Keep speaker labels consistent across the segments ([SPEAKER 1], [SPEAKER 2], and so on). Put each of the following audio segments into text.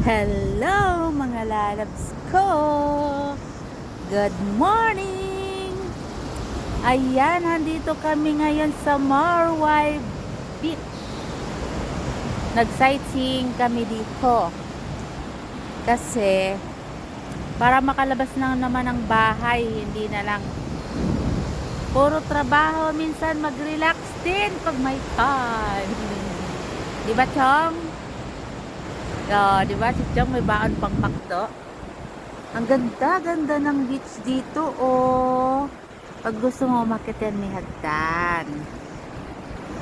[SPEAKER 1] Hello mga lalabs ko! Good morning! Ayan, nandito kami ngayon sa Marway Beach. Nag-sightseeing kami dito. Kasi, para makalabas na naman ng bahay, hindi na lang puro trabaho. Minsan mag-relax din pag may time. Diba, Chong? Di ba si Chong may baon pang McDo? Ang ganda-ganda ng beach dito, oh. Pag gusto mo umakyat yan, may hagdan.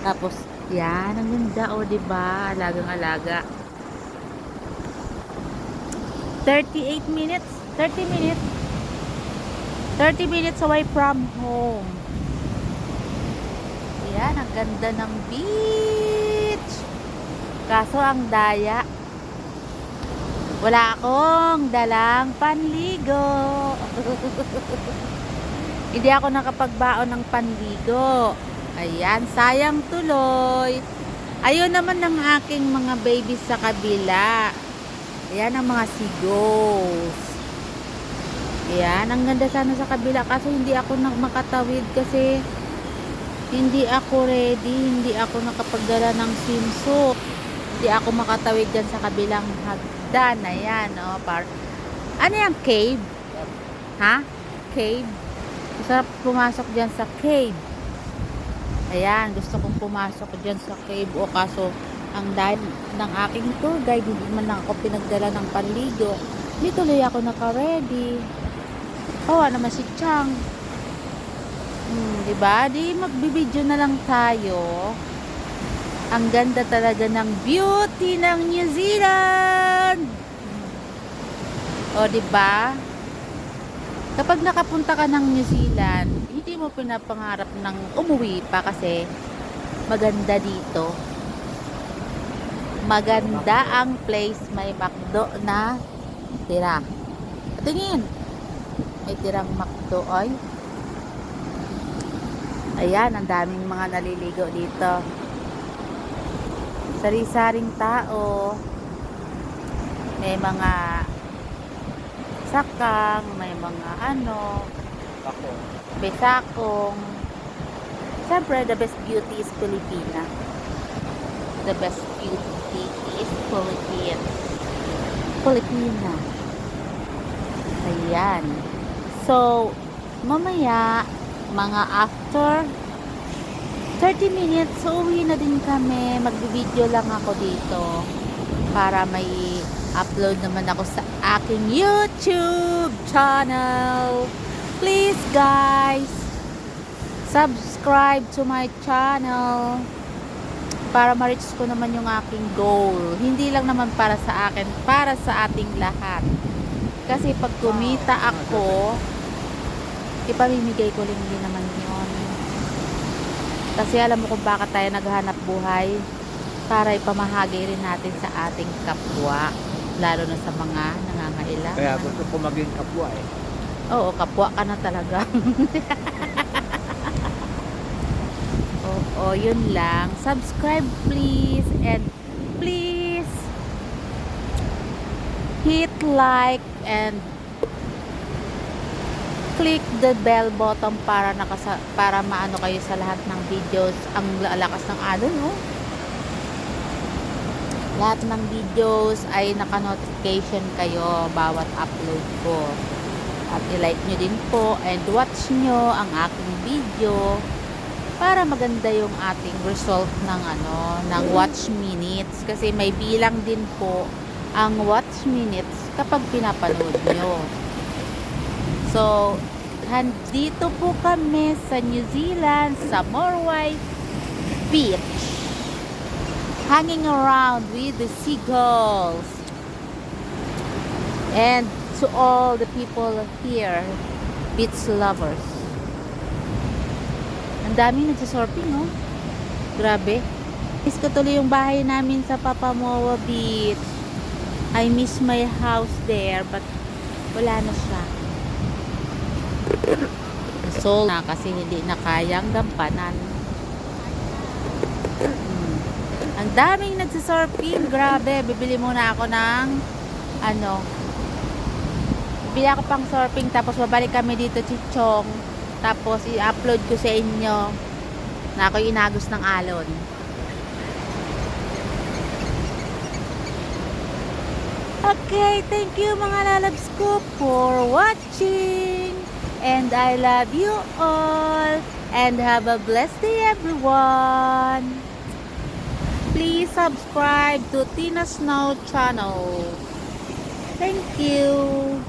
[SPEAKER 1] Tapos, yan, ang ganda, oh, di ba? Alagang-alaga. 38 minutes, 30 minutes. 30 minutes away from home. Yan, ang ganda ng beach. Kaso, ang daya. Wala akong dalang panligo. Hindi ako nakapagbaon ng panligo. Ayan, sayang tuloy. Ayun naman ng aking mga babies sa kabila. Ayan ang mga seagulls. Ayan, ang ganda sana sa kabila. Kaso hindi ako makatawid kasi hindi ako ready. Hindi ako nakapagdala ng swimsuit. Hindi ako makatawid dyan sa kabilang hagdan. Ayan, oh, ano yan, cave? Ha? Cave? Masarap pumasok dyan sa cave. Ayan, gusto kong pumasok dyan sa cave. O kaso, ang dahil ng aking tour guide, hindi man lang ako pinagdala ng panligo. Hindi tuloy ako naka-ready. Oh, naman si Chang. Diba? Di magbibideo na lang tayo. Ang ganda talaga ng beauty ng New Zealand. O, diba? Kapag nakapunta ka ng New Zealand, hindi mo pinapangarap ng umuwi pa kasi maganda dito. Maganda ang place. May McDo na tira. Tingin. May tirang McDo. Ay. Ayan, ang daming mga naliligo dito. Sari-saring tao. May mga sakang, may mga besakong. Siyempre, the best beauty is Filipina. The best beauty is Filipina. Ayan. So, mamaya, mga after 30 minutes, uwi na din kami. Magbibideo lang ako dito para may upload naman ako sa aking YouTube channel. Please guys, subscribe to my channel para ma-reach ko naman yung aking goal. Hindi lang naman para sa akin, para sa ating lahat. Kasi pag kumita ako, ipamimigay ko rin din naman yun. Kasi alam mo kung bakit tayo naghahanap buhay, para ipamahagi rin natin sa ating kapwa, lalo na sa mga nangangailangan.
[SPEAKER 2] Kaya gusto ko maging kapwa eh.
[SPEAKER 1] Oo, kapwa ka na talaga. Oo, yun lang. Subscribe please, and please hit like and click the bell button para maano kayo sa lahat ng videos. Ang lalakas ng no? Lahat ng videos ay naka-notification kayo bawat upload ko. At i-like nyo din po and watch nyo ang aking video para maganda yung ating result ng watch minutes. Kasi may bilang din po ang watch minutes kapag pinapanood nyo. So, dito po kami sa New Zealand, sa Marway Beach. Hanging around with the seagulls. And to all the people here, beach lovers. Ang daming nagsasurfing, no? Grabe. Miss ko tuloy yung bahay namin sa Papamoa Beach. I miss my house there, but wala na siya. Sold na kasi hindi na kayang gampanan. Ang daming nagsisurfing. Grabe, bibili muna ako ng ano, bili ako pang surfing, tapos babalik kami dito Chichong, tapos i-upload ko sa inyo na ako'y inagos ng alon. Okay, thank you mga lalabs ko for watching, and I love you all, and have a blessed day everyone. Please subscribe to Tina Snow channel. Thank you.